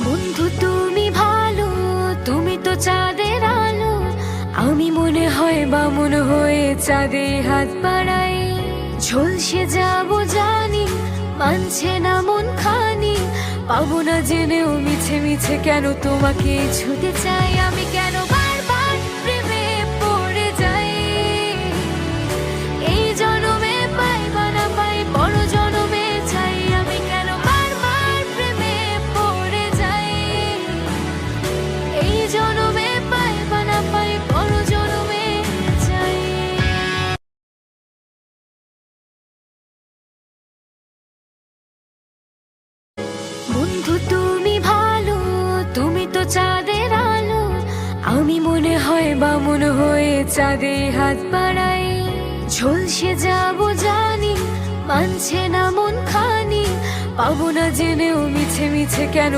বন্ধু তুমি ভালো, তুমি তো চাঁদের আলো। আমি মনে হয় বামুন হয়ে চাঁদে হাত বাড়াই। ঝলসে যাবো জানি, মানছে না মন খানি। পাবো না জেনেও মিছে মিছে কেন তোমাকে ছুতে চাই। আমি কেন বারবার প্রেমে পড়ে যাই। এই জনমে পাই বা না পাই, বড় জনমে চাই। আমি কেন বারবার প্রেমে পড়ে যাই। এই জনমে পাই বা না পাই, বড় জনমে চাই। বন্ধু তুমি ভালো, তুমি তো চাঁদের আলো। আমি মনে হয় বামুন হয়ে চাঁদে হাত বাড়াই। ঝলসে যাবো জানি, মানছে না মন খানি। পাবো না জেনেও মিছে মিছে কেন